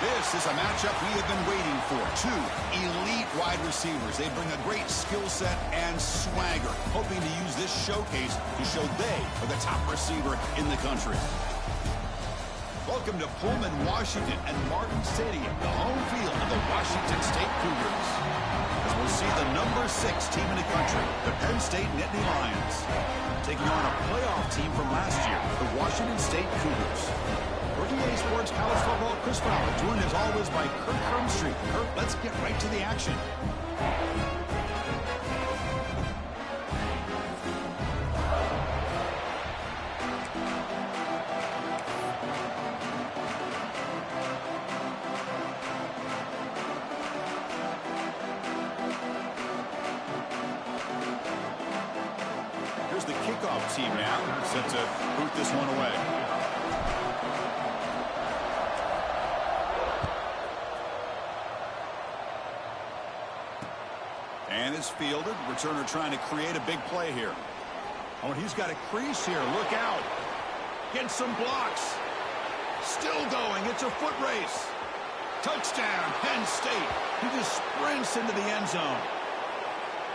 This is a matchup we have been waiting for. Two elite wide receivers. They bring a great skill set and swagger, hoping to use this showcase to show they are the top receiver in the country. Welcome to Pullman, Washington, and Martin Stadium, the home field of the Washington State Cougars. As we'll see the number 6 team in the country, the Penn State Nittany Lions, taking on a playoff team from last year, the Washington State Cougars. For EA Sports College Football, Chris Fowler, joined as always by Kirk Hermstreet. Kirk, let's get right to the action. Here's the kickoff team now, set to boot this one away. And it's fielded. Returner trying to create a big play here. Oh, and he's got a crease here. Look out. Getting some blocks. Still going. It's a foot race. Touchdown, Penn State. He just sprints into the end zone.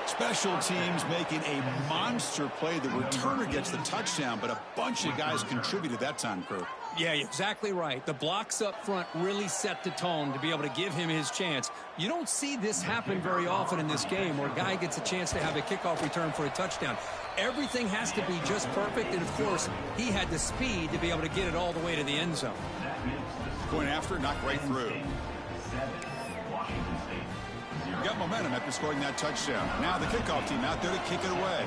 Special teams making a monster play. The returner gets the touchdown, but a bunch of guys contributed that time, Kurt. Yeah, exactly right. The blocks up front really set the tone to be able to give him his chance. You don't see this happen very often in this game where a guy gets a chance to have a kickoff return for a touchdown. Everything has to be just perfect, and of course, he had the speed to be able to get it all the way to the end zone. Going after, knocked right through. Got momentum after scoring that touchdown. Now the kickoff team out there to kick it away.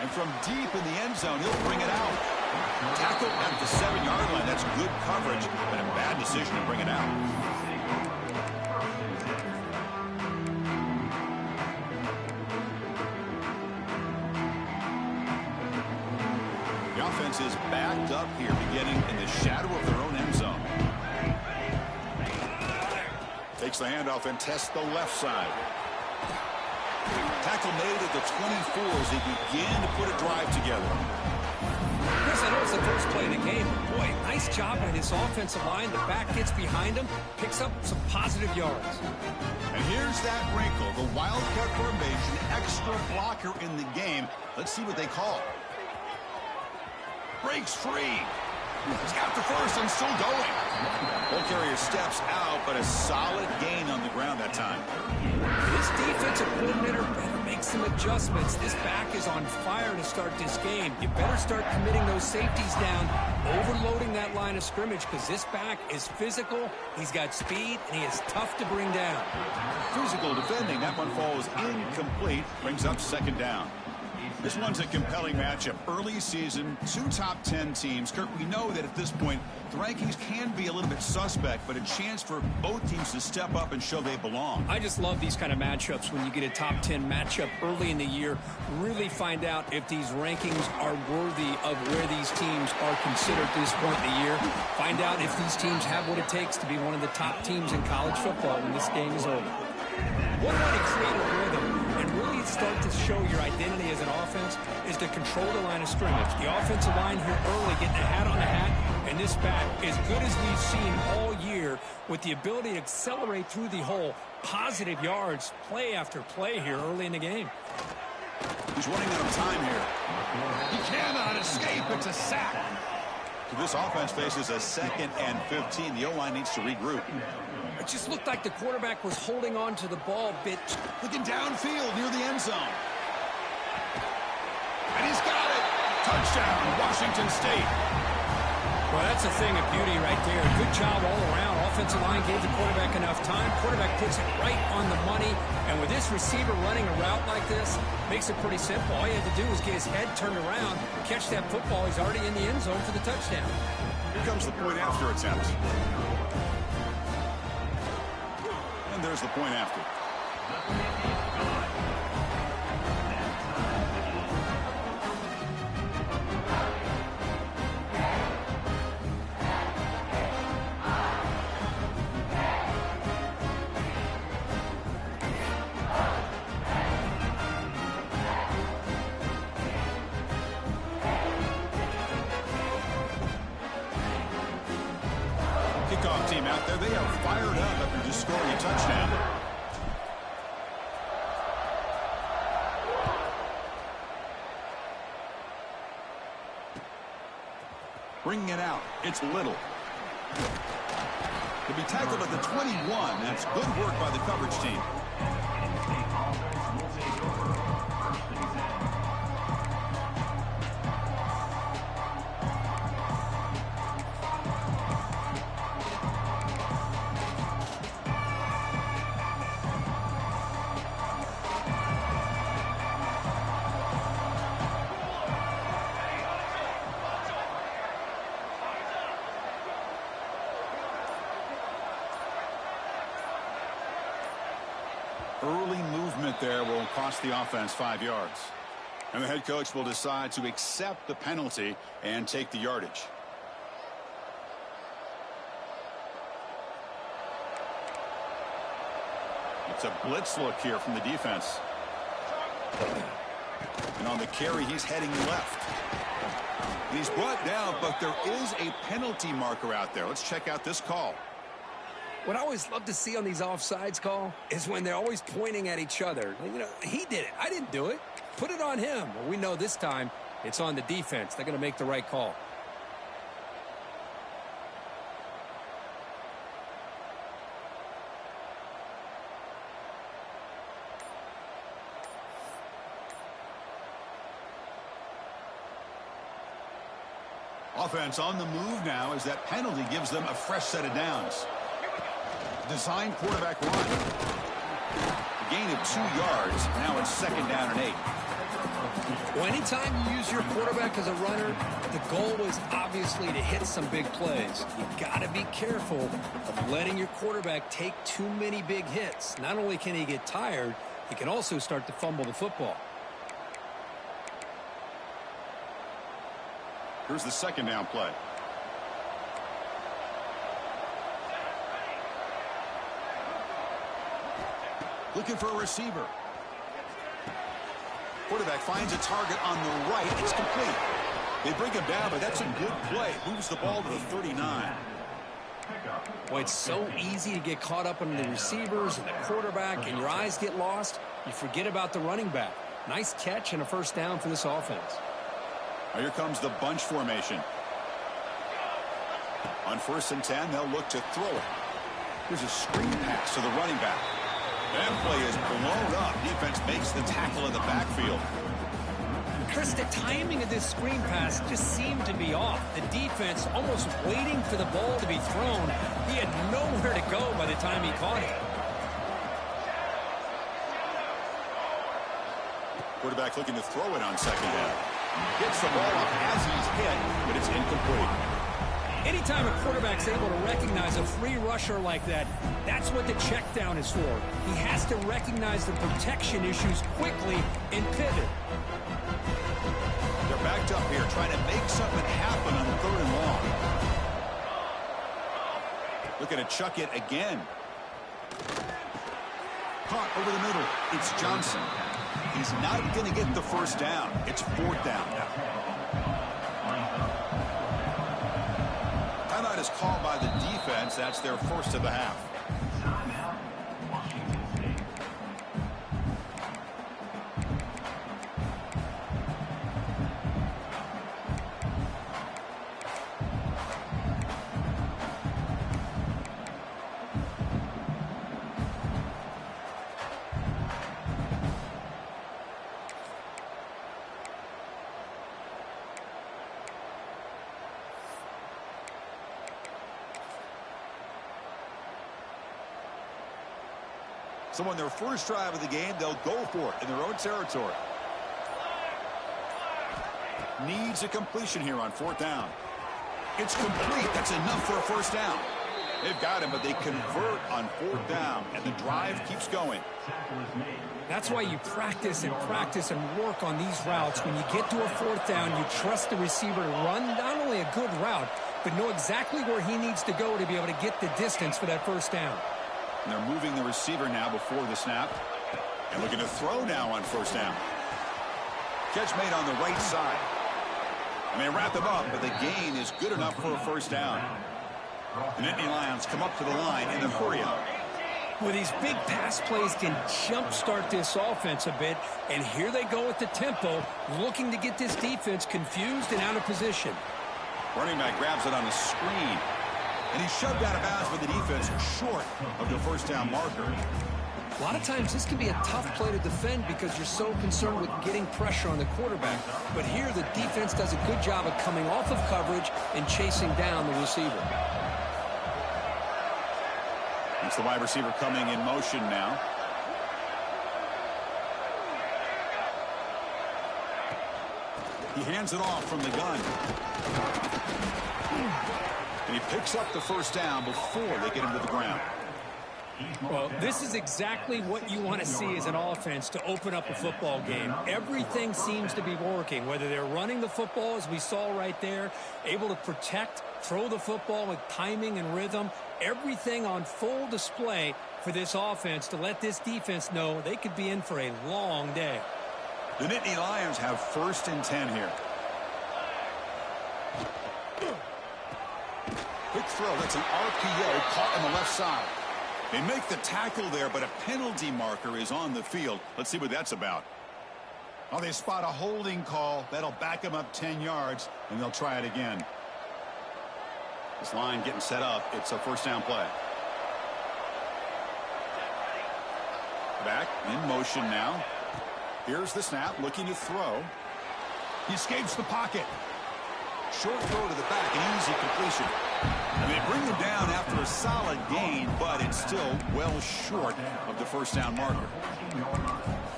And from deep in the end zone, he'll bring it out. Tackle at the 7-yard line. That's good coverage, but a bad decision to bring it out. Offense is backed up here, beginning in the shadow of their own end zone. Takes the handoff and tests the left side. Tackle made at the 24 as they begin to put a drive together. Chris, I know it's the first play of the game. Boy, nice job by this offensive line. The back gets behind him, picks up some positive yards. And here's that wrinkle, the Wildcat formation, extra blocker in the game. Let's see what they call. Breaks free. He's got the first and still going. Ball carrier steps out, but a solid gain on the ground that time. This defensive coordinator better make some adjustments. This back is on fire to start this game. You better start committing those safeties down, overloading that line of scrimmage, because this back is physical, he's got speed, and he is tough to bring down. Physical defending. That one falls incomplete. Brings up second down. This one's a compelling matchup. Early season, 2 top 10 teams. Kirk, we know that at this point, the rankings can be a little bit suspect, but a chance for both teams to step up and show they belong. I just love these kind of matchups when you get a top 10 matchup early in the year. Really find out if these rankings are worthy of where these teams are considered at this point in the year. Find out if these teams have what it takes to be one of the top teams in college football when this game is over. One way to create a rhythm and really start to show your identity as an offense is to control the line of scrimmage. The offensive line here early getting a hat on the hat, and this back, as good as we've seen all year, with the ability to accelerate through the hole, positive yards, play after play here early in the game. He's running out of time here. He cannot escape. It's a sack. So this offense faces a 2nd and 15. The O-line needs to regroup. It just looked like the quarterback was holding on to the ball a bit. Looking downfield near the end zone. And he's got it. Touchdown, Washington State. Well, that's a thing of beauty right there. Good job all around. Offensive line gave the quarterback enough time. Quarterback puts it right on the money. And with this receiver running a route like this, makes it pretty simple. All you have to do is get his head turned around, catch that football. He's already in the end zone for the touchdown. Here comes the point after attempt. And there's the point after. team out there. They are fired up after just scoring a touchdown. Bringing it out, it's Little. To be tackled at the 21, that's good work by the coverage team. Early movement there will cost the offense 5 yards. And the head coach will decide to accept the penalty and take the yardage. It's a blitz look here from the defense. And on the carry, he's heading left. And he's brought down, but there is a penalty marker out there. Let's check out this call. What I always love to see on these offsides call is when they're always pointing at each other. You know, he did it. I didn't do it. Put it on him. Well, we know this time it's on the defense. They're going to make the right call. Offense on the move now as that penalty gives them a fresh set of downs. Design quarterback run. A gain of 2 yards. Now it's 2nd down and 8. Well, anytime you use your quarterback as a runner, the goal is obviously to hit some big plays. You got to be careful of letting your quarterback take too many big hits. Not only can he get tired, he can also start to fumble the football. Here's the 2nd down play. Looking for a receiver. Quarterback finds a target on the right. It's complete. They bring him down, but that's a good play. Moves the ball to the 39. Boy, it's so easy to get caught up in the receivers and the quarterback, and your eyes get lost. You forget about the running back. Nice catch and a 1st down for this offense. Now here comes the bunch formation. On 1st and 10, they'll look to throw it. Here's a screen pass to the running back. That play is blown up. Defense makes the tackle in the backfield. Chris, the timing of this screen pass just seemed to be off. The defense almost waiting for the ball to be thrown. He had nowhere to go by the time he caught it. Quarterback looking to throw it on 2nd down. Gets the ball up as he's hit, but it's incomplete. Anytime a quarterback's able to recognize a free rusher like that, that's what the check down is for. He has to recognize the protection issues quickly and pivot. They're backed up here trying to make something happen on 3rd and long. Looking to chuck it again. Caught over the middle. It's Johnson. He's not going to get the 1st down. It's 4th down now. Timeout is called by the defense. That's their 1st of the half. So on their 1st drive of the game, they'll go for it in their own territory. Needs a completion here on 4th down. It's complete. That's enough for a 1st down. They've got him, but they convert on 4th down, and the drive keeps going. That's why you practice and work on these routes. When you get to a 4th down, you trust the receiver to run not only a good route, but know exactly where he needs to go to be able to get the distance for that 1st down. And they're moving the receiver now before the snap. And looking to throw now on 1st down. Catch made on the right side. And they wrap him up, but the gain is good enough for a 1st down. The Nittany Lions come up to the line in the hurry-up. Well, these big pass plays can jumpstart this offense a bit, and here they go at the tempo, looking to get this defense confused and out of position. Running back grabs it on the screen, and he's shoved out of bounds with the defense short of the first down marker. A lot of times this can be a tough play to defend because you're so concerned with getting pressure on the quarterback. But here the defense does a good job of coming off of coverage and chasing down the receiver. It's the wide receiver coming in motion now. He hands it off from the gun. And he picks up the first down before they get him to the ground. Well, this is exactly what you want to see as an offense to open up a football game. Everything seems to be working, whether they're running the football, as we saw right there, able to protect, throw the football with timing and rhythm, everything on full display for this offense to let this defense know they could be in for a long day. The Nittany Lions have 1st and 10 here. Quick throw. That's an RPO caught on the left side. They make the tackle there, but a penalty marker is on the field. Let's see what that's about. Oh, they spot a holding call. That'll back them up 10 yards, and they'll try it again. This line getting set up. It's a first down play. Back in motion now. Here's the snap, looking to throw. He escapes the pocket. Short throw to the back, an easy completion. And they bring him down after a solid gain, but it's still well short of the first down marker.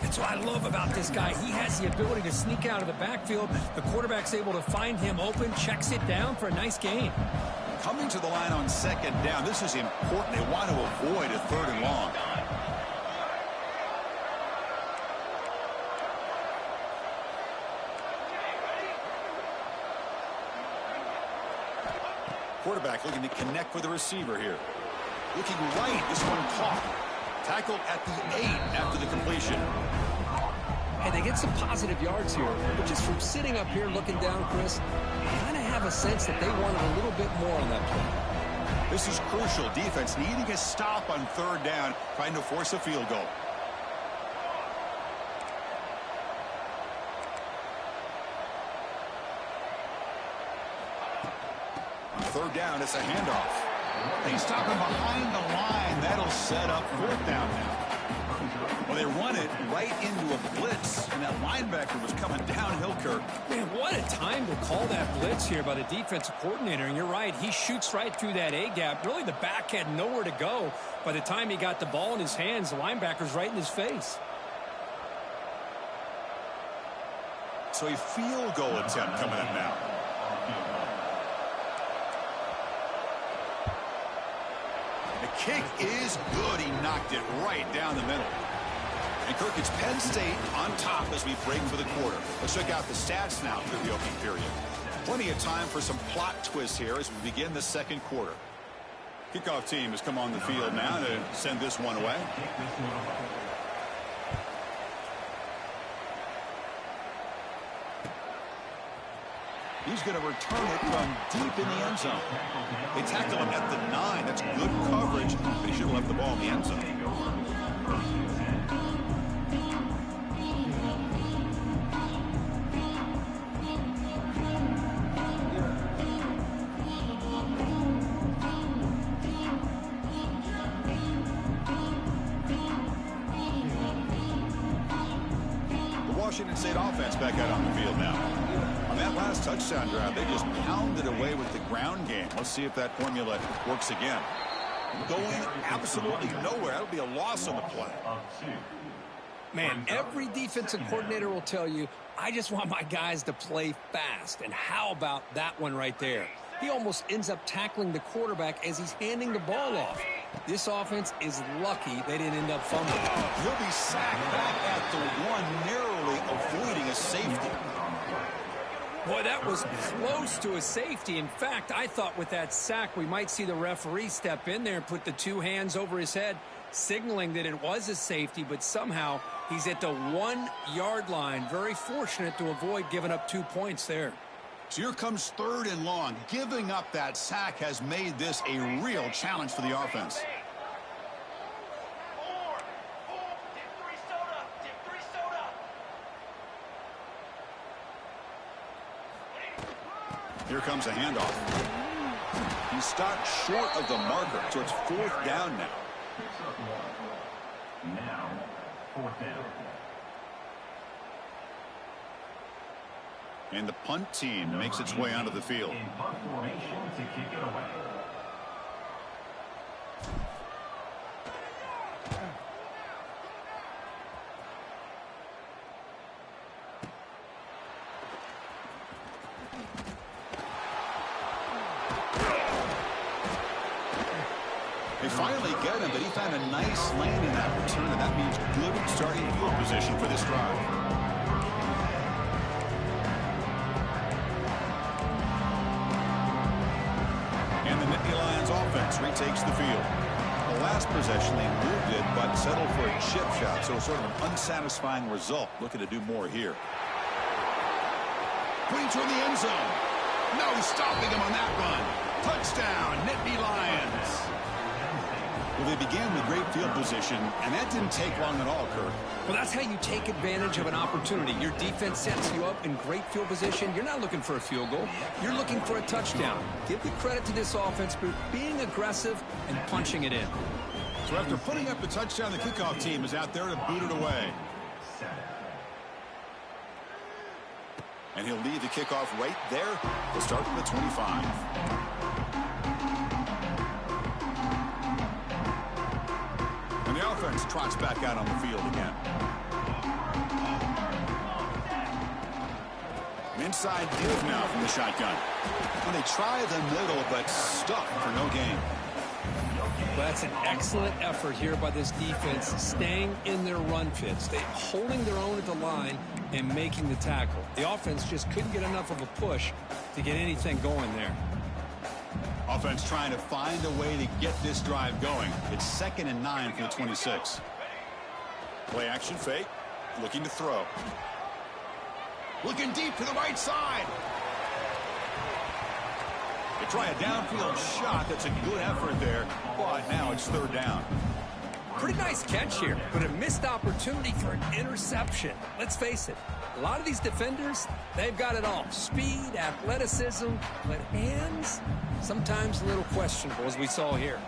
That's what I love about this guy. He has the ability to sneak out of the backfield. The quarterback's able to find him open, checks it down for a nice gain. Coming to the line on 2nd down, this is important. They want to avoid a 3rd and long. Quarterback looking to connect with the receiver here. Looking right, this one caught. Tackled at the 8 after the completion. And they get some positive yards here, but just from sitting up here looking down, Chris, I kind of have a sense that they wanted a little bit more on that play. This is crucial. Defense needing a stop on 3rd down, trying to force a field goal. On 3rd down, it's a handoff. They stop him behind the line. That'll set up 4th down now. Well, they run it right into a blitz, and that linebacker was coming downhill, Kirk. Man, what a time to call that blitz here by the defensive coordinator. And you're right, he shoots right through that A-gap. Really, the back had nowhere to go. By the time he got the ball in his hands, the linebacker's right in his face. So a field goal attempt coming up now. The kick is good. He knocked it right down the middle. And Kirk, it's Penn State on top as we break for the quarter. Let's check out the stats now through the opening period. Plenty of time for some plot twists here as we begin the 2nd quarter. Kickoff team has come on the field now to send this one away. He's going to return it from deep in the end zone. They tackle him at the 9. That's good coverage, but he should have left the ball in the end zone. The Washington State offense back out on the field now. On that last touchdown drive, they just pounded away with the ground game. Let's see if that formula works again. Going absolutely nowhere. That'll be a loss on the play. Man, every defensive coordinator will tell you, I just want my guys to play fast. And how about that one right there? He almost ends up tackling the quarterback as he's handing the ball off. This offense is lucky they didn't end up fumbling. He'll be sacked back at the 1, narrowly avoiding a safety. Boy, that was close to a safety. In fact, I thought with that sack we might see the referee step in there and put the 2 hands over his head, signaling that it was a safety, but somehow he's at the 1-yard line. Very fortunate to avoid giving up 2 points there. So here comes 3rd and long. Giving up that sack has made this a real challenge for the offense. Here comes a handoff. He stopped short of the marker, so it's 4th down now. Now, 4th down. And the punt team makes its way onto the field. In punt formation to kick it away. They finally get him, but he found a nice lane in that return, and that means good starting field position for this drive. And the Nittany Lions offense retakes the field. The last possession, they moved it, but settled for a chip shot, so sort of an unsatisfying result. Looking to do more here. Putting toward the end zone. No stopping him on that run. Touchdown, Nittany Lions. Well, they began with great field position, and that didn't take long at all, Kirk. Well, that's how you take advantage of an opportunity. Your defense sets you up in great field position. You're not looking for a field goal. You're looking for a touchdown. Give the credit to this offense for being aggressive and punching it in. So after putting up the touchdown, the kickoff team is out there to boot it away. And he'll leave the kickoff right there. He'll start from the 25. The offense trots back out on the field again. An inside give now from the shotgun. And they try the middle, but stuck for no gain. Well, that's an excellent effort here by this defense, staying in their run fits. They holding their own at the line and making the tackle. The offense just couldn't get enough of a push to get anything going there. Offense trying to find a way to get this drive going. It's 2nd and 9 for the 26. Play action fake. Looking to throw. Looking deep to the right side. They try a downfield shot. That's a good effort there. But now it's 3rd down. Pretty nice catch here, but a missed opportunity for an interception. Let's face it, a lot of these defenders, they've got it all. Speed, athleticism, but hands, sometimes a little questionable, as we saw here.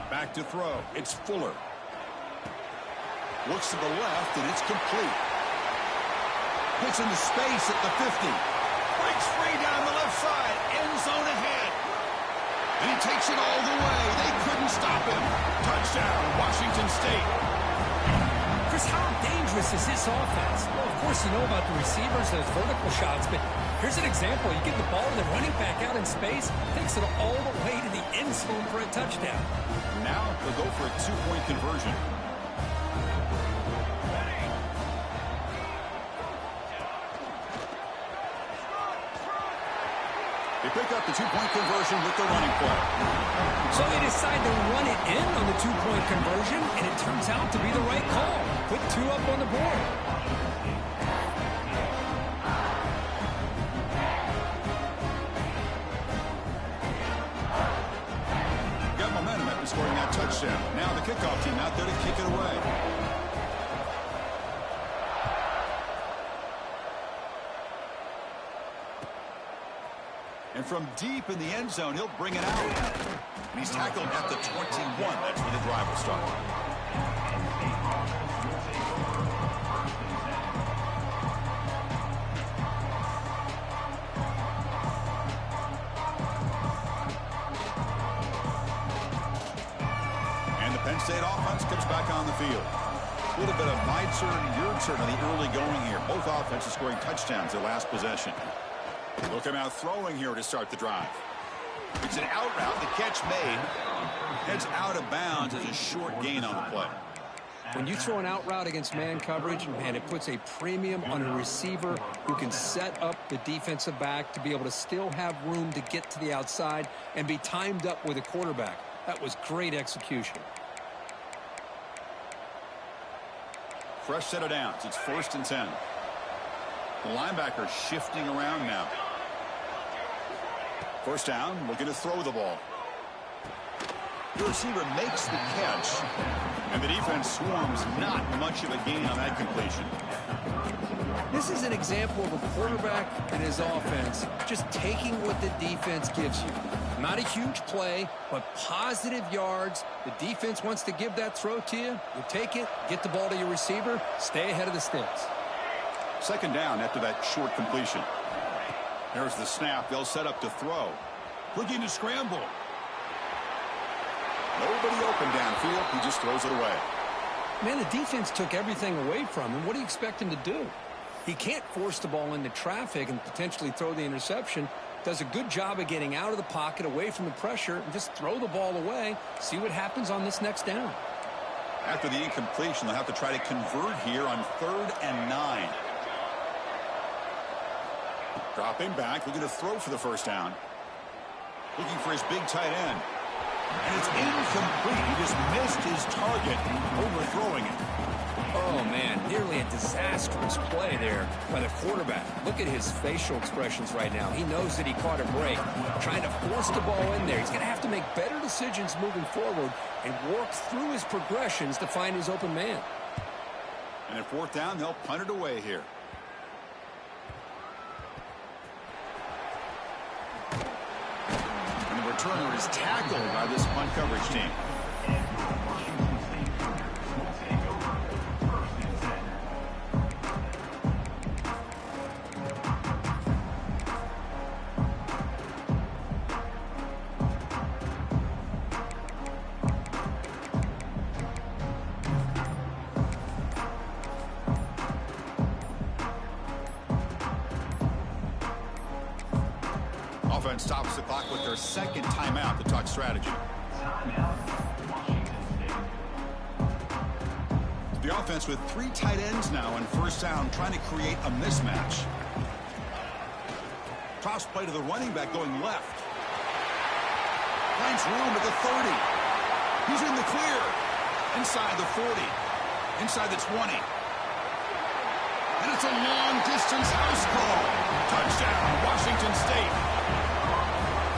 Back to throw. It's Fuller. Looks to the left, and it's complete. Gets into space at the 50. Breaks free down the left side. End zone ahead. And he takes it all the way. They couldn't stop him. Touchdown, Washington State. Chris, how dangerous is this offense? Well, of course, you know about the receivers, those vertical shots, but here's an example. You get the ball to the running back out in space, takes it all the way to the end zone for a touchdown. Now they'll go for a 2-point conversion. They pick up the 2-point conversion with the running play. So they decide to run it in on the 2-point conversion, and it turns out to be the right call. Put 2 up on the board. Got momentum after scoring that touchdown. Now the kickoff team out there to kick it away. And from deep in the end zone, he'll bring it out. And he's tackled at the 21. That's where the drive will start. And the Penn State offense comes back on the field. A little bit of my turn, your turn on the early going here. Both offenses scoring touchdowns their last possession. Look him out throwing here to start the drive. It's an out route. The catch made. Heads out of bounds as a short gain on the play. When you throw an out route against man coverage, man, it puts a premium on a receiver who can set up the defensive back to be able to still have room to get to the outside and be timed up with a quarterback. That was great execution. Fresh set of downs. It's 1st and 10. The linebacker shifting around now. First down, looking to throw the ball. The receiver makes the catch, and the defense swarms. Not much of a gain on that completion. This is an example of a quarterback and his offense just taking what the defense gives you. Not a huge play, but positive yards. The defense wants to give that throw to you. You take it, get the ball to your receiver, stay ahead of the sticks. Second down after that short completion. There's the snap. They'll set up to throw. Looking to scramble. Nobody open downfield. He just throws it away. Man, the defense took everything away from him. What do you expect him to do? He can't force the ball into traffic and potentially throw the interception. Does a good job of getting out of the pocket, away from the pressure, and just throw the ball away. See what happens on this next down. After the incompletion, they'll have to try to convert here on 3rd and 9. Dropping back, looking to throw for the first down. Looking for his big tight end. And it's incomplete. He just missed his target, overthrowing it. Oh, man, nearly a disastrous play there by the quarterback. Look at his facial expressions right now. He knows that he caught a break, trying to force the ball in there. He's going to have to make better decisions moving forward and work through his progressions to find his open man. And at 4th down, they'll punt it away here. And the returner is tackled by this punt coverage team. Offense stops the clock with their second timeout to talk strategy. The offense with 3 tight ends now on 1st down, trying to create a mismatch. Toss play to the running back going left. Finds room at the 30. He's in the clear. Inside the 40. Inside the 20. And it's a long-distance house call. Touchdown, Washington State.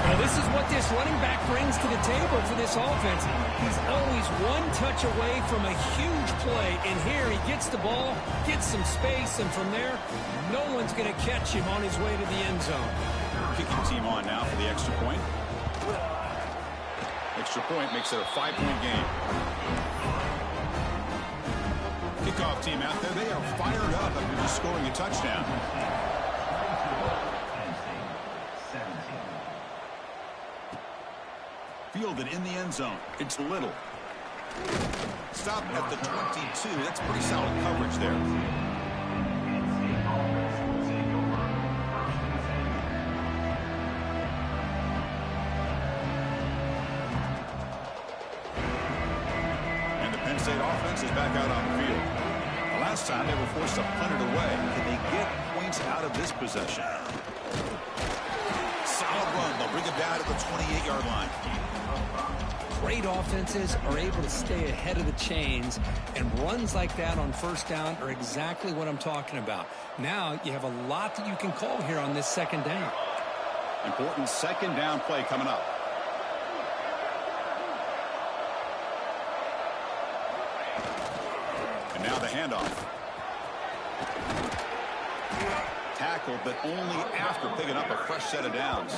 Well, this is what this running back brings to the table for this offense. He's always one touch away from a huge play. And here he gets the ball, gets some space, and from there, no one's going to catch him on his way to the end zone. Kicking team on now for the extra point. Extra point makes it a 5-point game. Kickoff team out there. They are fired up after just scoring a touchdown. Fielded in the end zone. It's Little. Stop at the 22. That's pretty solid coverage there. And the Penn State offense is back out on the field. The last time they were forced to punt it away. Can they get points out of this possession? Solid run. They'll bring it down at the 28-yard line. Great offenses are able to stay ahead of the chains, and runs like that on 1st down are exactly what I'm talking about. Now you have a lot that you can call here on this 2nd down. Important 2nd down play coming up. And now the handoff. Tackled, but only after picking up a fresh set of downs.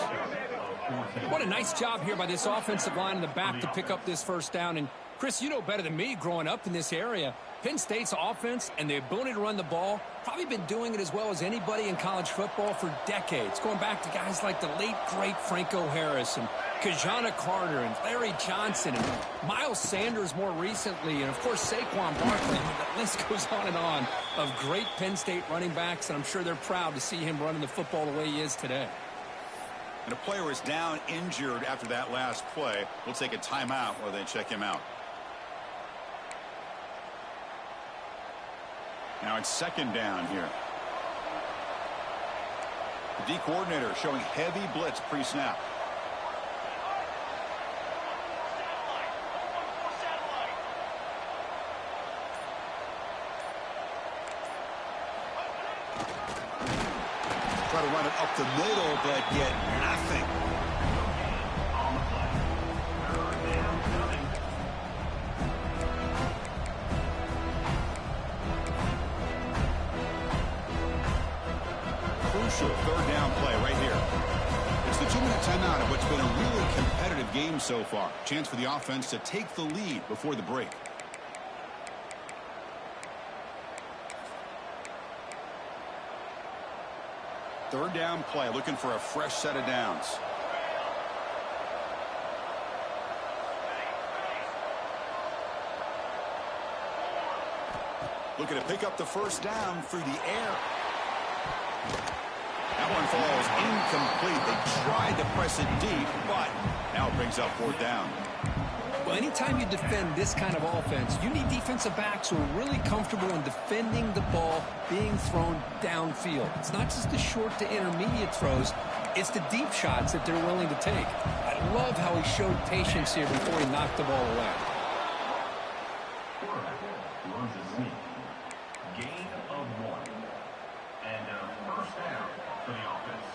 What a nice job here by this offensive line in the back to pick up this 1st down. And, Chris, you know better than me growing up in this area, Penn State's offense and the ability to run the ball, probably been doing it as well as anybody in college football for decades, going back to guys like the late, great Franco Harris and Kajana Carter and Larry Johnson and Miles Sanders more recently, and, of course, Saquon Barkley. The list goes on and on of great Penn State running backs, and I'm sure they're proud to see him running the football the way he is today. And a player is down injured after that last play. We'll take a timeout while they check him out. Now it's 2nd down here. The D coordinator showing heavy blitz pre-snap. Try to run it up the middle, but get nothing. crucial third down play right here. It's the 2-minute timeout of what's been a really competitive game so far. Chance for the offense to take the lead before the break. Third down play, looking for a fresh set of downs. Looking to pick up the first down through the air. That one falls incomplete. They tried to press it deep, but now it brings up fourth down. Well, anytime you defend this kind of offense, you need defensive backs who are really comfortable in defending the ball being thrown downfield. It's not just the short to intermediate throws, it's the deep shots that they're willing to take. I love how he showed patience here before he knocked the ball away. Quarterback runs a sneak. Gain of 1. And a first down for the offense.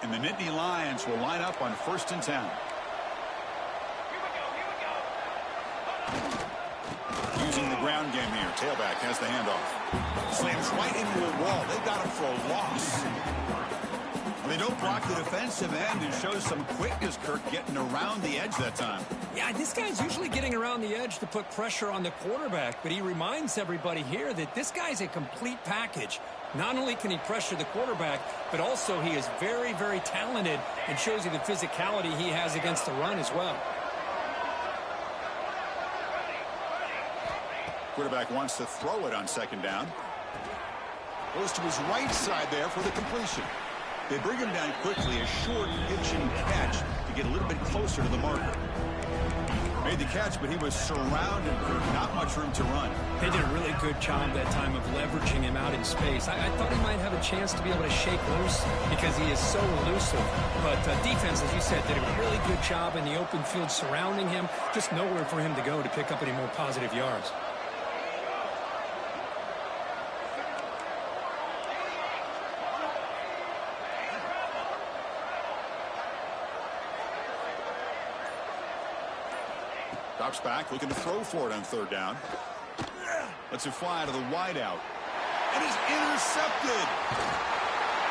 And the Nittany Lions will line up on 1st and 10. Using the ground game here. Tailback has the handoff. Slams right into a wall. They've got him for a loss. They don't block the defensive end and shows some quickness, Kirk, getting around the edge that time. Yeah, this guy's usually getting around the edge to put pressure on the quarterback, but he reminds everybody here that this guy's a complete package. Not only can he pressure the quarterback, but also he is very, very talented and shows you the physicality he has against the run as well. Quarterback wants to throw it on 2nd down. Goes to his right side there for the completion. They bring him down quickly, a short pitch and catch to get a little bit closer to the marker. Made the catch, but he was surrounded, not much room to run. They did a really good job that time of leveraging him out in space. I thought he might have a chance to be able to shake loose because he is so elusive. But defense, as you said, did a really good job in the open field surrounding him. Just nowhere for him to go to pick up any more positive yards. Drops back, looking to throw for it on 3rd down. Lets it fly to the wideout. And is intercepted.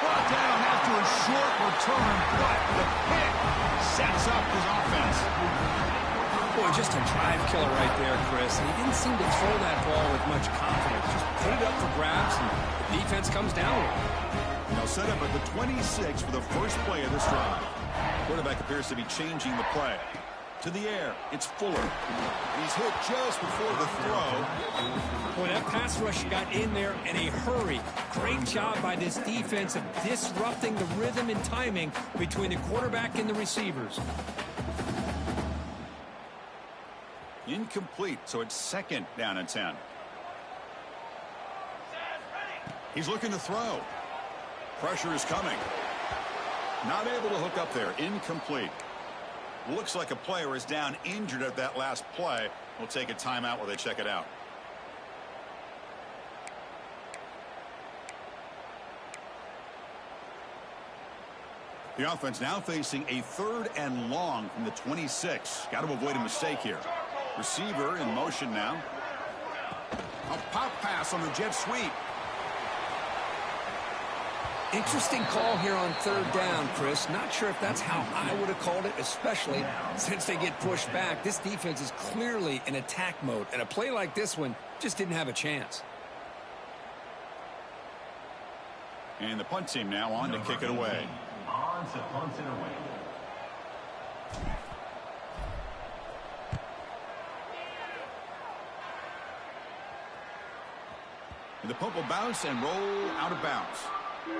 Brought down after a short return, but the pick sets up his offense. Boy, just a drive killer right there, Chris. And he didn't seem to throw that ball with much confidence. Just put it up for grabs, and the defense comes down with it. Now set up at the 26 for the first play of this drive. Quarterback appears to be changing the play. To the air, it's Fuller. He's hit just before the throw. Boy, that pass rush got in there in a hurry. Great job by this defense of disrupting the rhythm and timing between the quarterback and the receivers. Incomplete, so it's 2nd down and 10. He's looking to throw. Pressure is coming. Not able to hook up there. Incomplete. Looks like a player is down injured at that last play. We'll take a timeout while they check it out. The offense now facing a 3rd and long from the 26. Got to avoid a mistake here. Receiver in motion now. A pop pass on the jet sweep. Interesting call here on 3rd down, Chris. Not sure if that's how I would have called it, especially since they get pushed back. This defense is clearly in attack mode, and a play like this one just didn't have a chance. And the punt team now on to kick it away. On to punt it away. And the punt will bounce and roll out of bounds. Here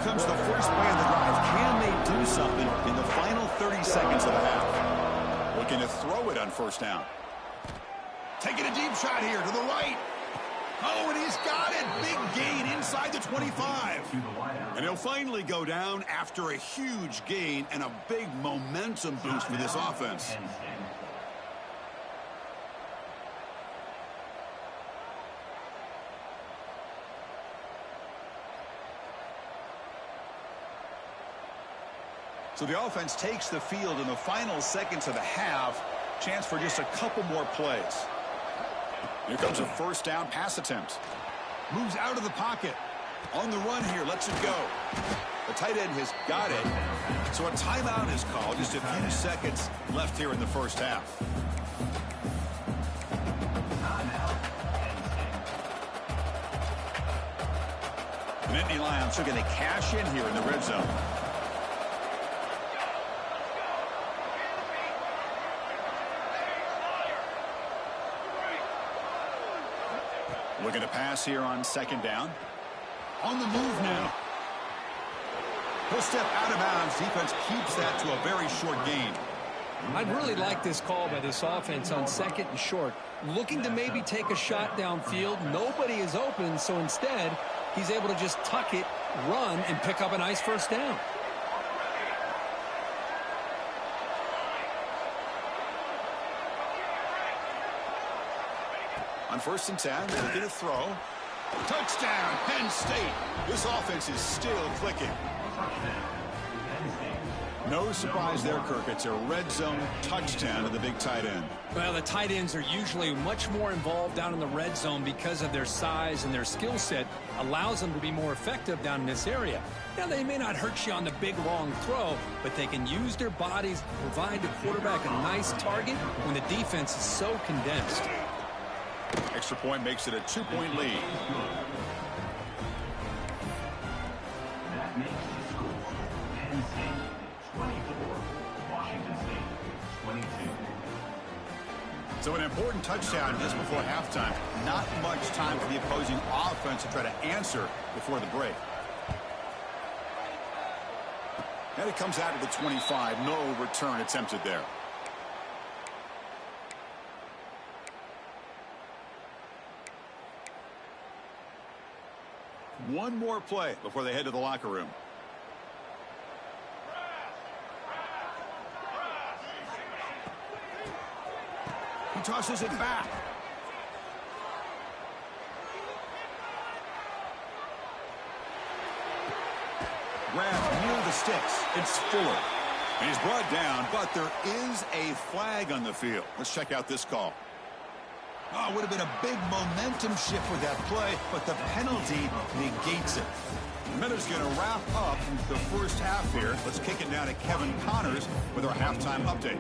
comes the first play of the drive. Can they do something in the final 30 seconds of the half? Looking to throw it on 1st down. Taking a deep shot here to the right. Oh, and he's got it. Big gain inside the 25. And he'll finally go down after a huge gain and a big momentum boost for this offense. So the offense takes the field in the final seconds of the half. Chance for just a couple more plays. Here comes a first down pass attempt. Moves out of the pocket. On the run here, lets it go. The tight end has got it. So a timeout is called. Just a few seconds left here in the first half. The Nittany Lions are going to cash in here in the red zone. Looking to pass here on second down. On the move now. He'll step out of bounds. Defense keeps that to a very short gain. I'd really like this call by this offense on second and short. Looking to maybe take a shot downfield. Nobody is open, so instead, he's able to just tuck it, run, and pick up a nice first down. On 1st and 10, looking to throw. Touchdown, Penn State. This offense is still clicking. No surprise there, Kirk. It's a red zone touchdown to the big tight end. Well, the tight ends are usually much more involved down in the red zone because of their size and their skill set allows them to be more effective down in this area. Now, they may not hurt you on the big, long throw, but they can use their bodies to provide the quarterback a nice target when the defense is so condensed. Extra point makes it a 2-point lead. That makes the score Penn State 24, Washington State 22. So an important touchdown just before halftime. Not much time for the opposing offense to try to answer before the break. And it comes out to the 25. No return attempted there. One more play before they head to the locker room. He tosses it back. Grabbed near the sticks. It's Fuller. And he's brought down, but there is a flag on the field. Let's check out this call. Oh, it would have been a big momentum shift with that play, but the penalty negates it. Miller's going to wrap up the first half here. Let's kick it down to Kevin Connors with our halftime update.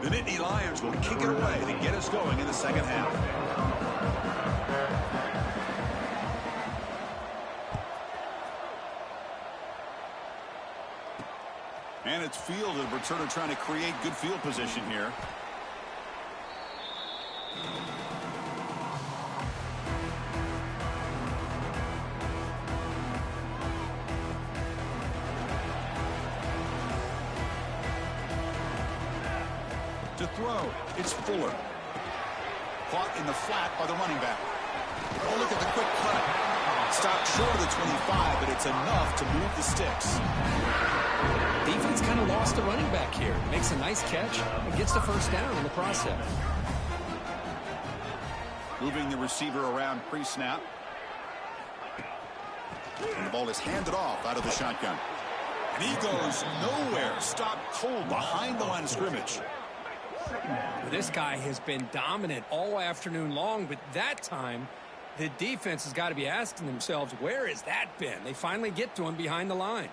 The Nittany Lions will kick it away to get us going in the second half. And it's fielded. Returner trying to create good field position here. To throw, it's Fuller. Caught in the flat by the running back. Oh, look at the quick cut. Stopped short of the 25, but it's enough to move the sticks. Defense kind of lost the running back here. Makes a nice catch and gets the first down in the process. Moving the receiver around pre-snap. And the ball is handed off out of the shotgun. And he goes nowhere. Stopped cold behind the line of scrimmage. This guy has been dominant all afternoon long, but that time the defense has got to be asking themselves, where has that been? They finally get to him behind the line.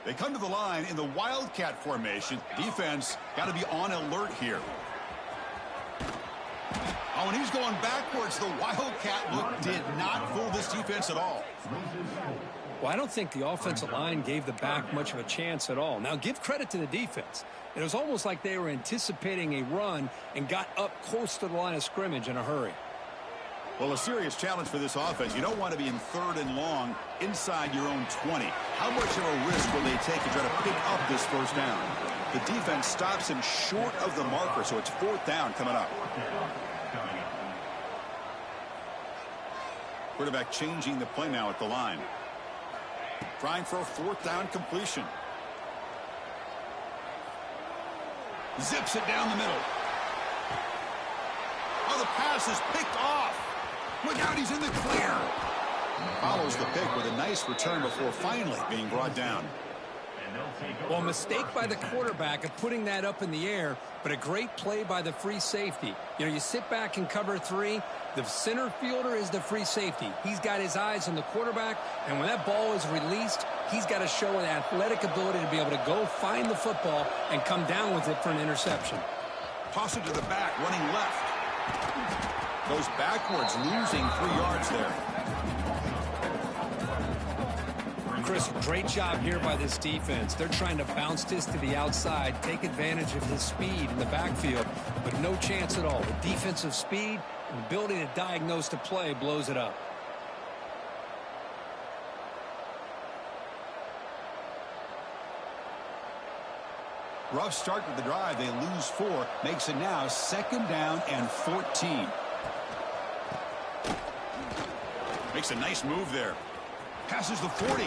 They come to the line in the Wildcat formation. Defense got to be on alert here. Oh, and he's going backwards. The Wildcat look did not fool this defense at all. Well, I don't think the offensive line gave the back much of a chance at all. Now, give credit to the defense. It was almost like they were anticipating a run and got up close to the line of scrimmage in a hurry. Well, a serious challenge for this offense. You don't want to be in 3rd and long inside your own 20. How much of a risk will they take to try to pick up this first down? The defense stops him short of the marker, so it's 4th down coming up. Quarterback changing the play now at the line. Trying for a 4th down completion. Zips it down the middle. Oh, the pass is picked off. Look out, he's in the clear. Follows the pick with a nice return before finally being brought down. And they'll take over. Well, a mistake by the quarterback of putting that up in the air, but a great play by the free safety. You know, you sit back and cover three. The center fielder is the free safety. He's got his eyes on the quarterback, and when that ball is released, he's got to show an athletic ability to be able to go find the football and come down with it for an interception. Toss it to the back, running left. Goes backwards, losing 3 yards there. Chris, great job here by this defense. They're trying to bounce this to the outside, take advantage of his speed in the backfield, but no chance at all. The defensive speed and ability to diagnose the play blows it up. Rough start to the drive. They lose 4. Makes it now 2nd down and 14. Makes a nice move there. Passes the 40.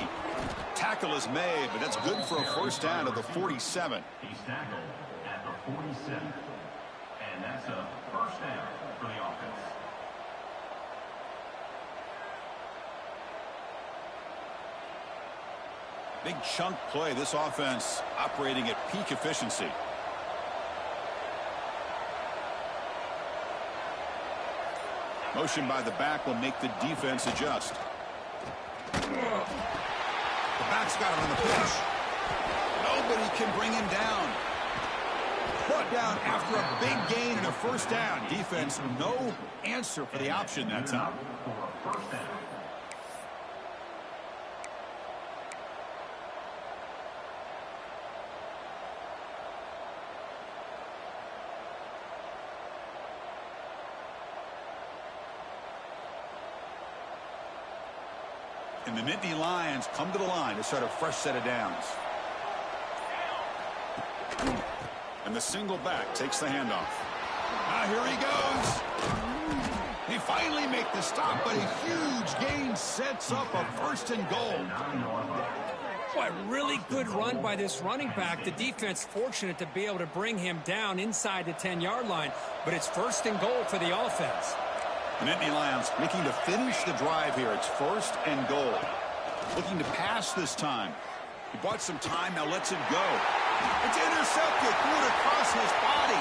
Tackle is made, but that's good for a first down at the 47. He's tackled at the 47. And that's a first down for the offense. Big chunk play. This offense operating at peak efficiency. Motion by the back will make the defense adjust. The back's got him on the pitch. Nobody can bring him down. Brought down after a big gain and a first down. Defense, no answer for the option that time. For a first down. And the Nittany Lions come to the line to start a fresh set of downs. And the single back takes the handoff. Now here he goes. They finally make the stop, but a huge gain sets up a 1st and goal. Boy, really good run by this running back. The defense fortunate to be able to bring him down inside the 10-yard line, but it's 1st and goal for the offense. The Nittany Lions looking to finish the drive here. It's 1st and goal. Looking to pass this time. He bought some time, now lets it go. It's intercepted, threw it across his body.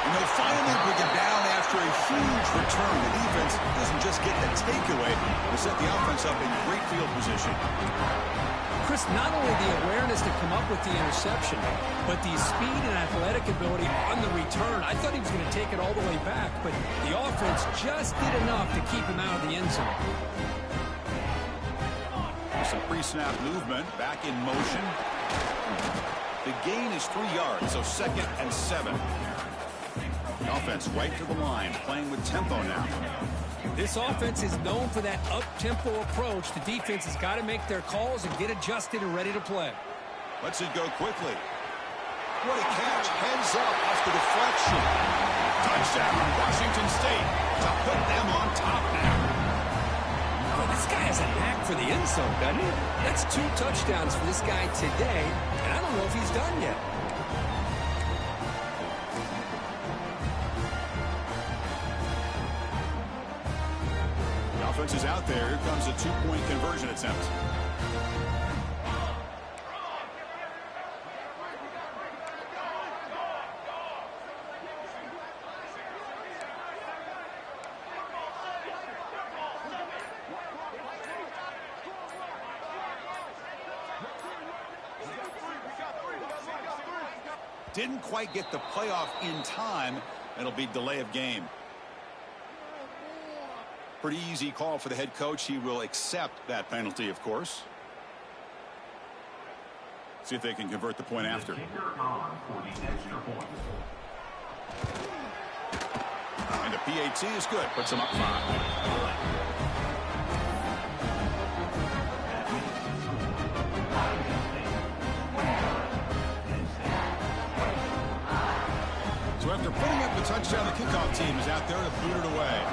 And they'll finally bring him down after a huge return. The defense doesn't just get the takeaway, they set the offense up in great field position. Chris, not only the awareness to come up with the interception, but the speed and athletic ability on the return. I thought he was going to take it all the way back, but the offense just did enough to keep him out of the end zone. Some pre-snap movement, back in motion. The gain is 3 yards, so 2nd and 7. The offense right to the line, playing with tempo now. This offense is known for that up-tempo approach. The defense has got to make their calls and get adjusted and ready to play. Lets it go quickly. What a catch. Heads up off the deflection. Touchdown, Washington State, to put them on top now. Oh, this guy has a knack for the end zone, doesn't he? That's 2 touchdowns for this guy today, and I don't know if he's done yet. Offense is out there. Here comes a 2-point conversion attempt. Didn't quite get the playoff in time. It'll be delay of game. Pretty easy call for the head coach. He will accept that penalty, of course. See if they can convert the point after. Kicker on for the extra point. And the PAT is good. Puts them up 5. So after putting up the touchdown, the kickoff team is out there to boot it away.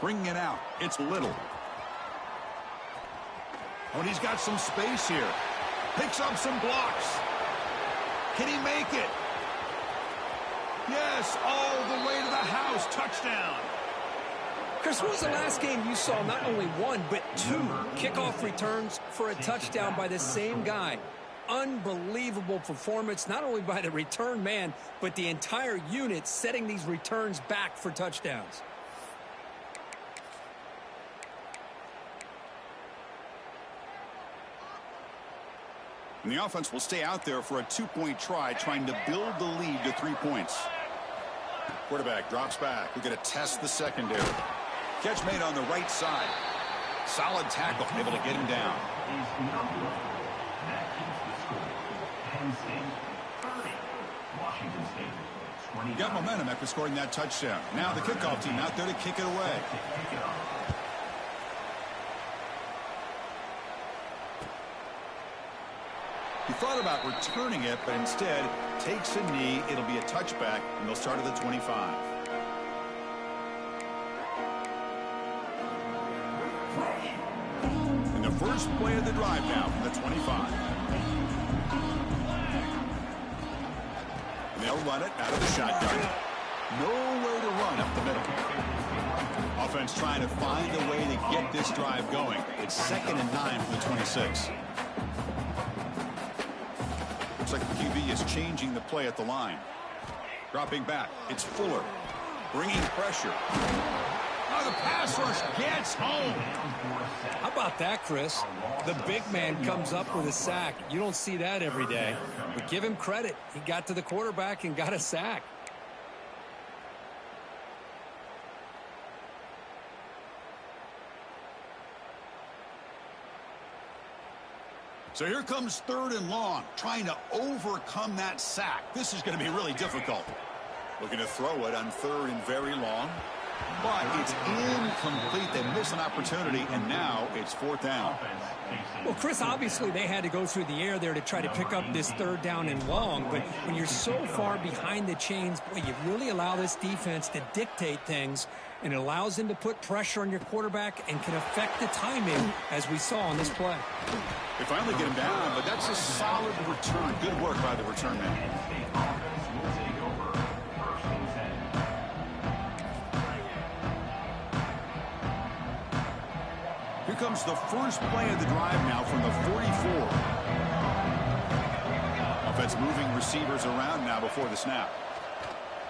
Bringing it out. It's Little. Oh, and he's got some space here. Picks up some blocks. Can he make it? Yes, all the way to the house. Touchdown. Chris, when was the last game you saw not only one, but two kickoff returns for a touchdown by the same guy? Unbelievable performance, not only by the return man, but the entire unit setting these returns back for touchdowns. And the offense will stay out there for a two-point try, trying to build the lead to 3 points. Quarterback drops back. We're going to test the secondary. Catch made on the right side. Solid tackle, able to get him down. Got momentum after scoring that touchdown. Now the kickoff team out there to kick it away. He thought about returning it, but instead takes a knee. It'll be a touchback, and they'll start at the 25. And the first play of the drive now from the 25. And they'll run it out of the shotgun. Nowhere to run up the middle. Offense trying to find a way to get this drive going. It's 2nd and 9 from the 26. Looks like the QB is changing the play at the line. Dropping back. It's Fuller. Bringing pressure. Oh, the pass rush gets home. How about that, Chris? The big man comes up with a sack. You don't see that every day. But give him credit. He got to the quarterback and got a sack. So here comes 3rd and long, trying to overcome that sack. This is going to be really difficult. Looking to throw it on 3rd and very long. But it's incomplete. They miss an opportunity, and now it's 4th down. Well, Chris, obviously they had to go through the air there to try to pick up this 3rd down and long. But when you're so far behind the chains, boy, you really allow this defense to dictate things. And it allows them to put pressure on your quarterback and can affect the timing, as we saw on this play. They finally get him down, but that's a solid return. Good work by the return man. Here comes the first play of the drive now from the 44. Offense moving receivers around now before the snap.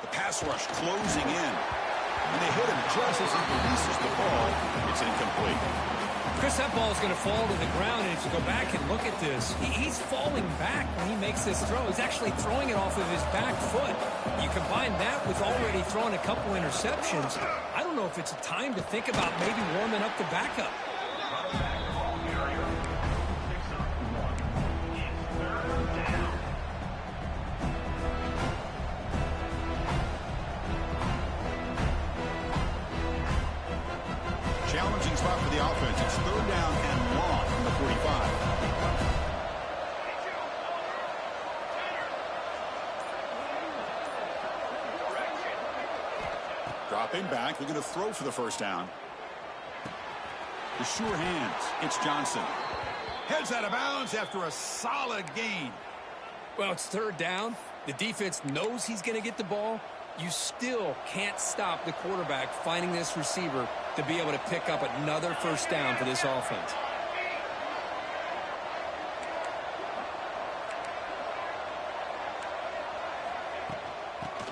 The pass rush closing in. And they hit him just as he releases the ball. It's incomplete. Chris, that ball is going to fall to the ground, and if you go back and look at this, he's falling back when he makes this throw. He's actually throwing it off of his back foot. You combine that with already throwing a couple interceptions. I don't know if it's a time to think about maybe warming up the backup. Challenging spot for the offense. It's 3rd down and long from the 45. Dropping back. They're going to throw for the 1st down. The sure hands. It's Johnson. Heads out of bounds after a solid gain. Well, it's 3rd down. The defense knows he's going to get the ball. You still can't stop the quarterback finding this receiver to be able to pick up another 1st down for this offense.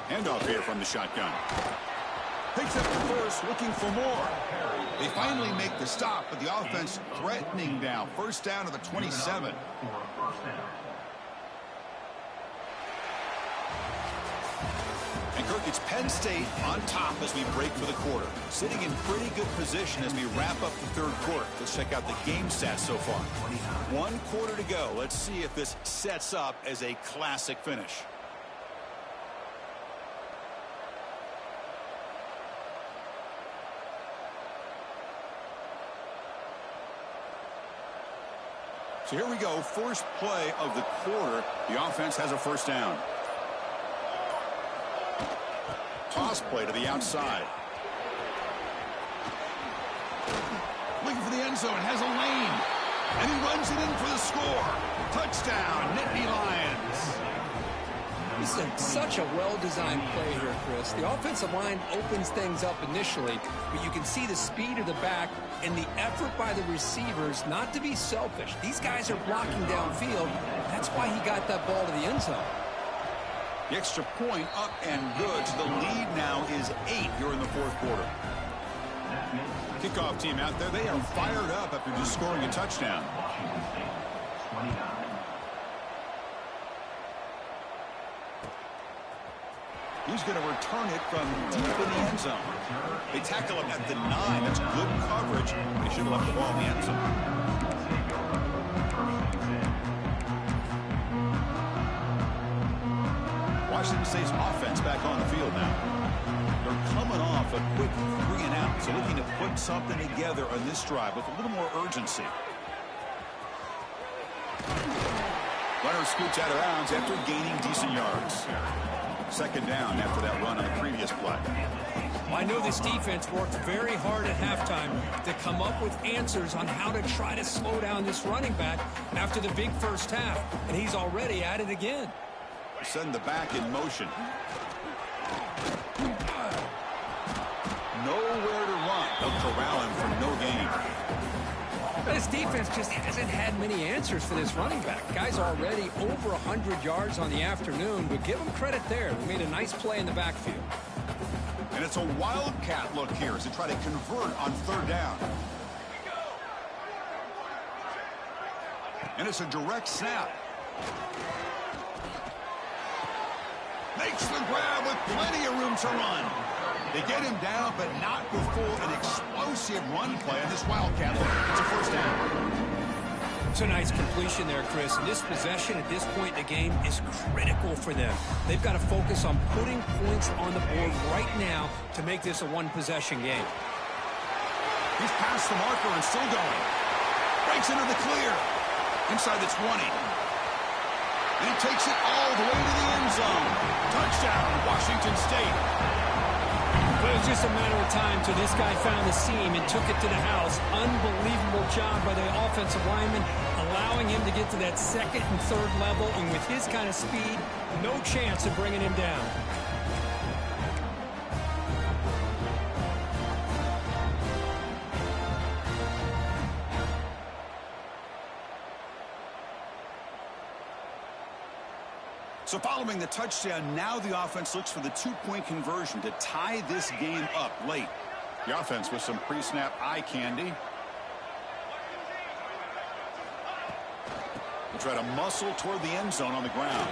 Handoff here from the shotgun. Picks up the first, looking for more. They finally make the stop, but the offense threatening now. 1st down to the 27. And Kirk, it's Penn State on top as we break for the quarter. Sitting in pretty good position as we wrap up the 3rd quarter. Let's check out the game stats so far. 1 quarter to go. Let's see if this sets up as a classic finish. So here we go. First play of the quarter. The offense has a 1st down. Toss play to the outside. Looking for the end zone. Has a lane. And he runs it in for the score. Touchdown, Nittany Lions. This is such a well-designed play here, Chris. The offensive line opens things up initially, but you can see the speed of the back and the effort by the receivers not to be selfish. These guys are blocking downfield. That's why he got that ball to the end zone. The extra point up and good. So the lead now is 8 here in the fourth quarter. Kickoff team out there, they are fired up after just scoring a touchdown. He's going to return it from deep in the end zone. They tackle him at the 9. That's good coverage. They should have left the ball in the end zone. Washington State's offense back on the field now. They're coming off a quick 3 and out, so looking to put something together on this drive with a little more urgency. Runner scoots out of bounds after gaining decent yards. Second down after that run on the previous play. Well, I know this defense worked very hard at halftime to come up with answers on how to try to slow down this running back after the big first half, and he's already at it again. Send the back in motion. Nowhere to run. They'll corral him for no gain. This defense just hasn't had many answers for this running back. Guy's already over 100 yards on the afternoon, but give him credit there. They made a nice play in the backfield. And it's a wildcat look here as they try to convert on third down. And it's a direct snap. Makes the grab with plenty of room to run. They get him down, but not before an explosive run play on this wildcat look. It's a first down. It's a nice completion there, Chris. And this possession at this point in the game is critical for them. They've got to focus on putting points on the board right now to make this a one-possession game. He's past the marker and still going. Breaks into the clear. Inside the 20. And he takes it all the way to the end zone. Touchdown, Washington State. But it was just a matter of time till this guy found the seam and took it to the house. Unbelievable job by the offensive lineman, allowing him to get to that second and third level. And with his kind of speed, no chance of bringing him down. So following the touchdown, now the offense looks for the two-point conversion to tie this game up late. The offense with some pre-snap eye candy. They try to muscle toward the end zone on the ground.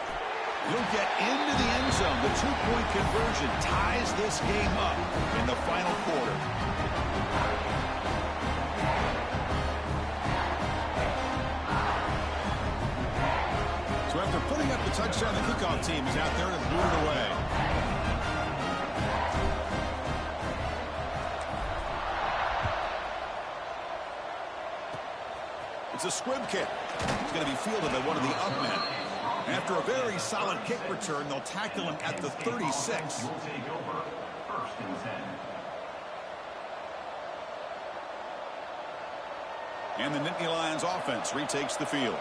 He'll get into the end zone. The two-point conversion ties this game up in the final quarter. So after putting up the touchdown, the kickoff team is out there to boot it away. It's a squib kick. It's going to be fielded by one of the up men. After a very solid kick return, they'll tackle him at the 36. Will take over. First and 10. And the Nittany Lions offense retakes the field.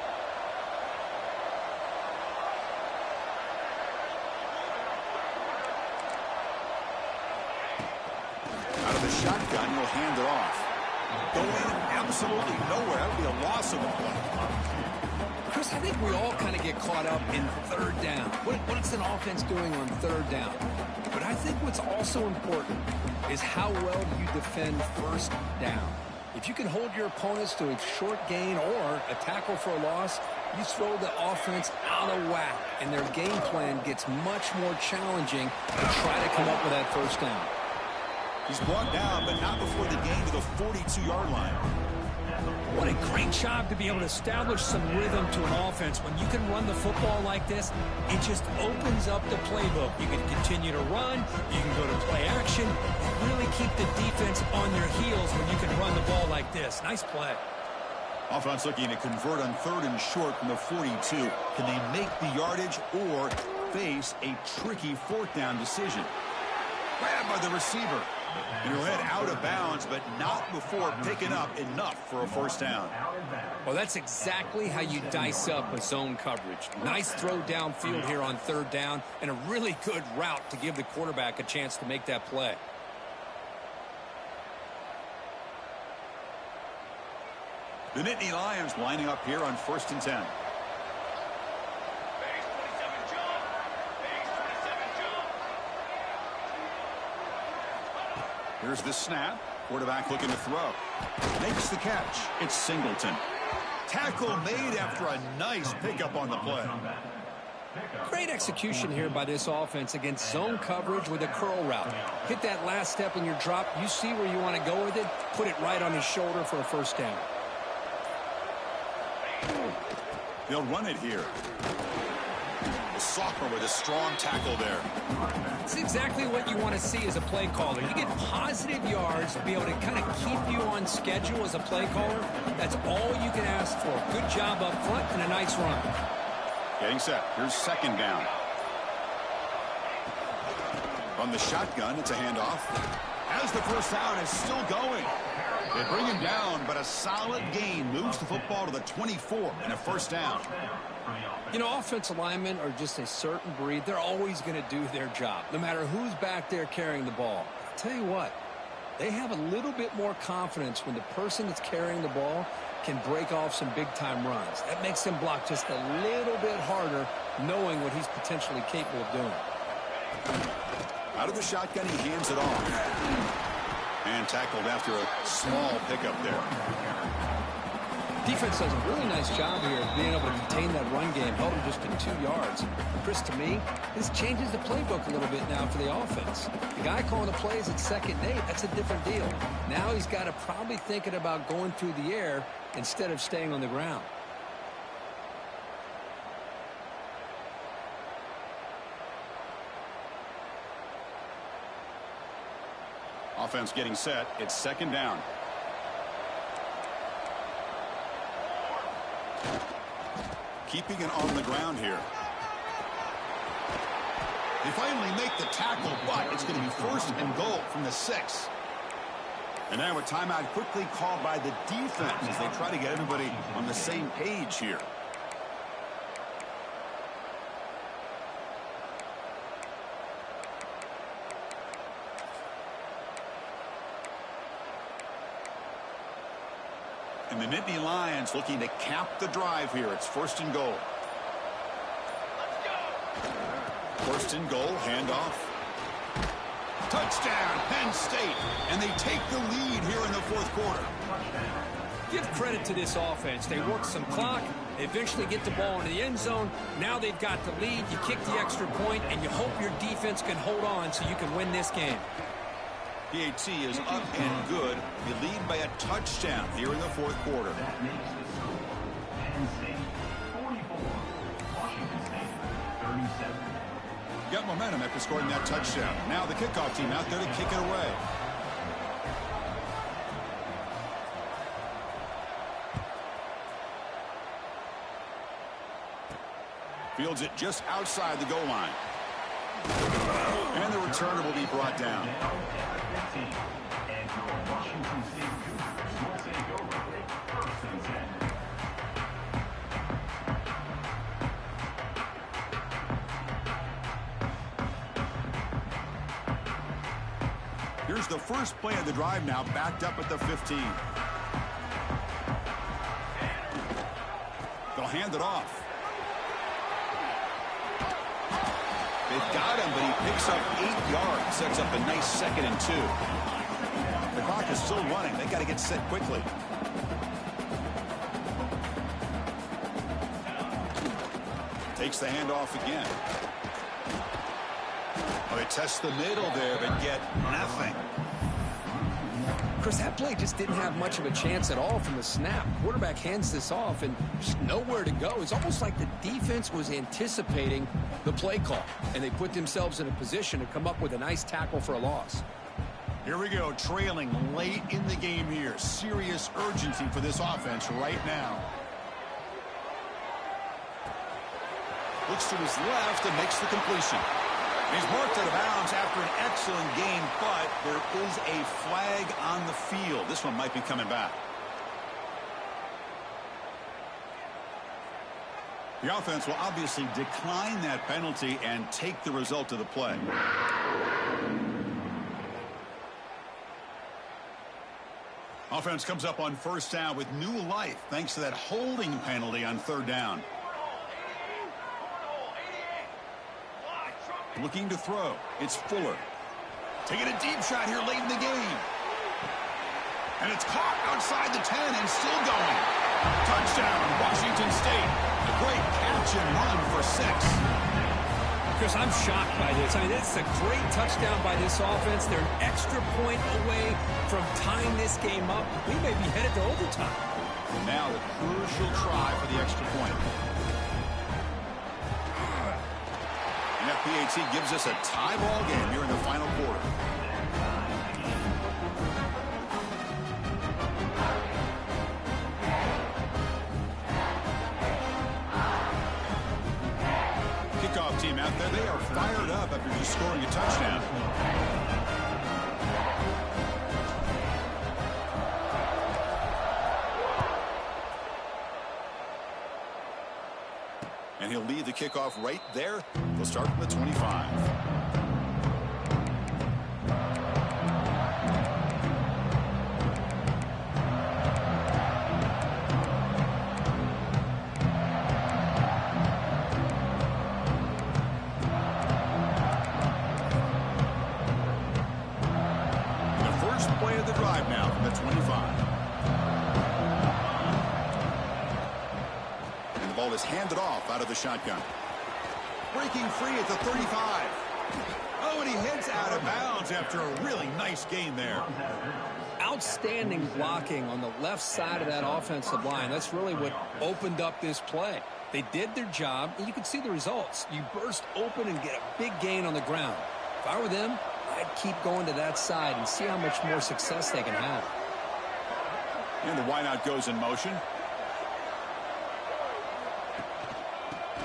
Out of the shotgun, he'll hand it off. Going absolutely nowhere. That would be a loss of a play. Chris, I think we all kind of get caught up in third down. What's an offense doing on third down? But I think what's also important is how well you defend first down. If you can hold your opponents to a short gain or a tackle for a loss, you throw the offense out of whack, and their game plan gets much more challenging to try to come up with that first down. He's brought down, but not before the gain to the 42-yard line. What a great job to be able to establish some rhythm to an offense. When you can run the football like this, it just opens up the playbook. You can continue to run, you can go to play action, and really keep the defense on their heels when you can run the ball like this. Nice play. Offense looking to convert on third and short from the 42. Can they make the yardage or face a tricky fourth down decision? Grabbed by the receiver. And he'll head out of bounds, but not before picking up enough for a first down. Well, that's exactly how you dice up a zone coverage. Nice throw downfield here on third down, and a really good route to give the quarterback a chance to make that play. The Nittany Lions lining up here on 1st and 10. Here's the snap. Quarterback looking to throw. Makes the catch. It's Singleton. Tackle made after a nice pickup on the play. Great execution here by this offense against zone coverage with a curl route. Hit that last step in your drop. You see where you want to go with it. Put it right on his shoulder for a first down. They'll run it here. The sophomore with a strong tackle there. It's exactly what you want to see as a play caller. You get positive yards to be able to kind of keep you on schedule as a play caller. That's all you can ask for. Good job up front and a nice run. Getting set. Here's 2nd down. From the shotgun, it's a handoff. As the first down is still going. They bring him down, but a solid gain moves the football to the 24 and a first down. You know, offensive linemen are just a certain breed. They're always going to do their job, no matter who's back there carrying the ball. I'll tell you what, they have a little bit more confidence when the person that's carrying the ball can break off some big-time runs. That makes them block just a little bit harder, knowing what he's potentially capable of doing. Out of the shotgun, he hands it off. And tackled after a small pickup there. Defense does a really nice job here of being able to contain that run game, held him just to 2 yards. Chris, to me, this changes the playbook a little bit now for the offense. The guy calling the plays at 2nd and 8, that's a different deal. Now he's got to probably thinking about going through the air instead of staying on the ground. Offense getting set. It's 2nd down. Keeping it on the ground here. They finally make the tackle, but it's going to be 1st and goal from the 6. And now a timeout quickly called by the defense as they try to get everybody on the same page here. And the Nittany Lions looking to cap the drive here. It's 1st and goal. Let's go. 1st and goal, handoff. Touchdown, Penn State. And they take the lead here in the 4th quarter. Give credit to this offense. They work some clock. They eventually get the ball into the end zone. Now they've got the lead. You kick the extra point, and you hope your defense can hold on so you can win this game. PAT is up and good. They lead by a touchdown here in the 4th quarter. That makes the score Penn State 44, Washington State 37. Got momentum after scoring that touchdown. Now the kickoff team out there to kick it away. Fields it just outside the goal line. And the returner will be brought down. Now at 15, and your Washington State Cougars will take over 1st and 10. Here's the first play of the drive now, backed up at the 15. They'll hand it off. They've got him, but he picks up 8 yards, sets up a nice 2nd and 2. The clock is still running. They got to get set quickly. Takes the handoff again. Well, they test the middle there, but get nothing. Chris, that play just didn't have much of a chance at all from the snap. Quarterback hands this off and just nowhere to go. It's almost like the defense was anticipating the play call, and they put themselves in a position to come up with a nice tackle for a loss. Here we go, trailing late in the game here. Serious urgency for this offense right now. Looks to his left and makes the completion. He's marked out of bounds after an excellent game, but there is a flag on the field. This one might be coming back. The offense will obviously decline that penalty and take the result of the play. Offense comes up on first down with new life thanks to that holding penalty on third down. Looking to throw. It's Fuller. Taking a deep shot here late in the game. And it's caught outside the 10 and still going. Touchdown, Washington State. A great catch and run for 6. Chris, I'm shocked by this. I mean, it's a great touchdown by this offense. They're an extra point away from tying this game up. We may be headed to overtime. And now the crucial try for the extra point. And FPAT gives us a tie ball game here in the final quarter. Kickoff team out there, they are fired up after just scoring a touchdown. And he'll lead the kickoff right there. We'll start from the 25. Is handed off out of the shotgun. Breaking free at the 35. Oh, and he heads out of bounds after a really nice gain there. Outstanding blocking on the left side of that offensive line. That's really what opened up this play. They did their job, and you can see the results. You burst open and get a big gain on the ground. If I were them, I'd keep going to that side and see how much more success they can have. And the wideout goes in motion.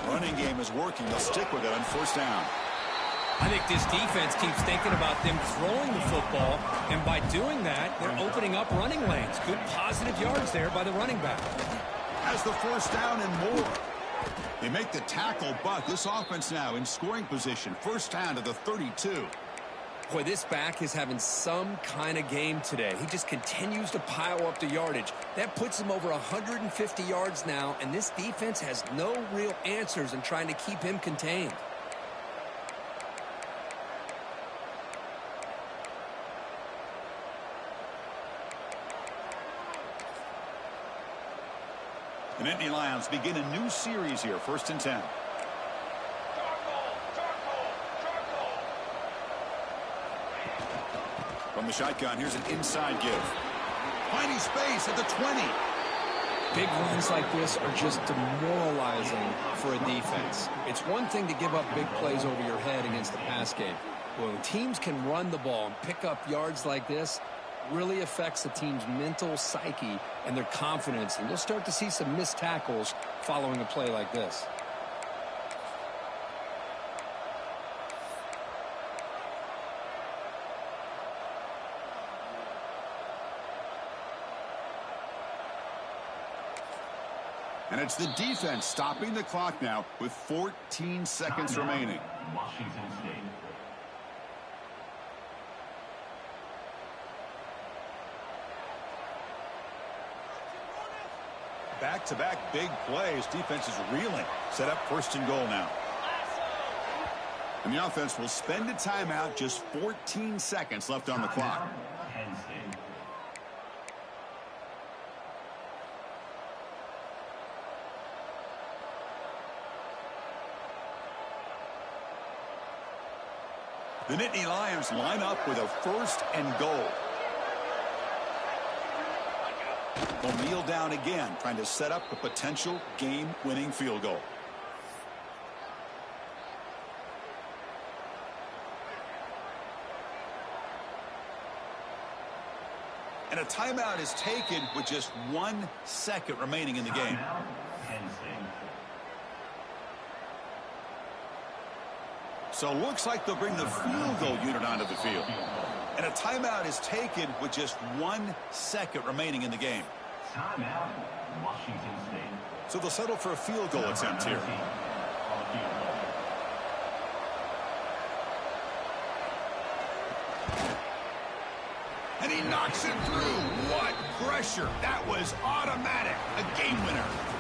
Running game is working. They'll stick with it on first down. I think this defense keeps thinking about them throwing the football, and by doing that, they're opening up running lanes. Good positive yards there by the running back. Has the first down and more. They make the tackle, but this offense now in scoring position. First down to the 32. Boy, this back is having some kind of game today. He just continues to pile up the yardage. That puts him over 150 yards now, and this defense has no real answers in trying to keep him contained. The Nittany Lions begin a new series here, 1st and 10. From the shotgun, here's an inside give. Finding space at the 20. Big runs like this are just demoralizing for a defense. It's one thing to give up big plays over your head against the pass game. When teams can run the ball and pick up yards like this, really affects the team's mental psyche and their confidence. And you'll start to see some missed tackles following a play like this. And it's the defense stopping the clock now with 14 seconds remaining. Washington State. Back-to-back big plays. Defense is reeling. Set up 1st and goal now. And the offense will spend a timeout. Just 14 seconds left on the clock. Penn State. The Nittany Lions line up with a 1st and goal. They'll kneel down again, trying to set up a potential game-winning field goal. And a timeout is taken with just 1 second remaining in the game. Penn State. So looks like they'll bring the field goal unit onto the field. And a timeout is taken with just 1 second remaining in the game. Timeout, Washington State. So they'll settle for a field goal attempt here. And he knocks it through. What pressure. That was automatic. A game winner.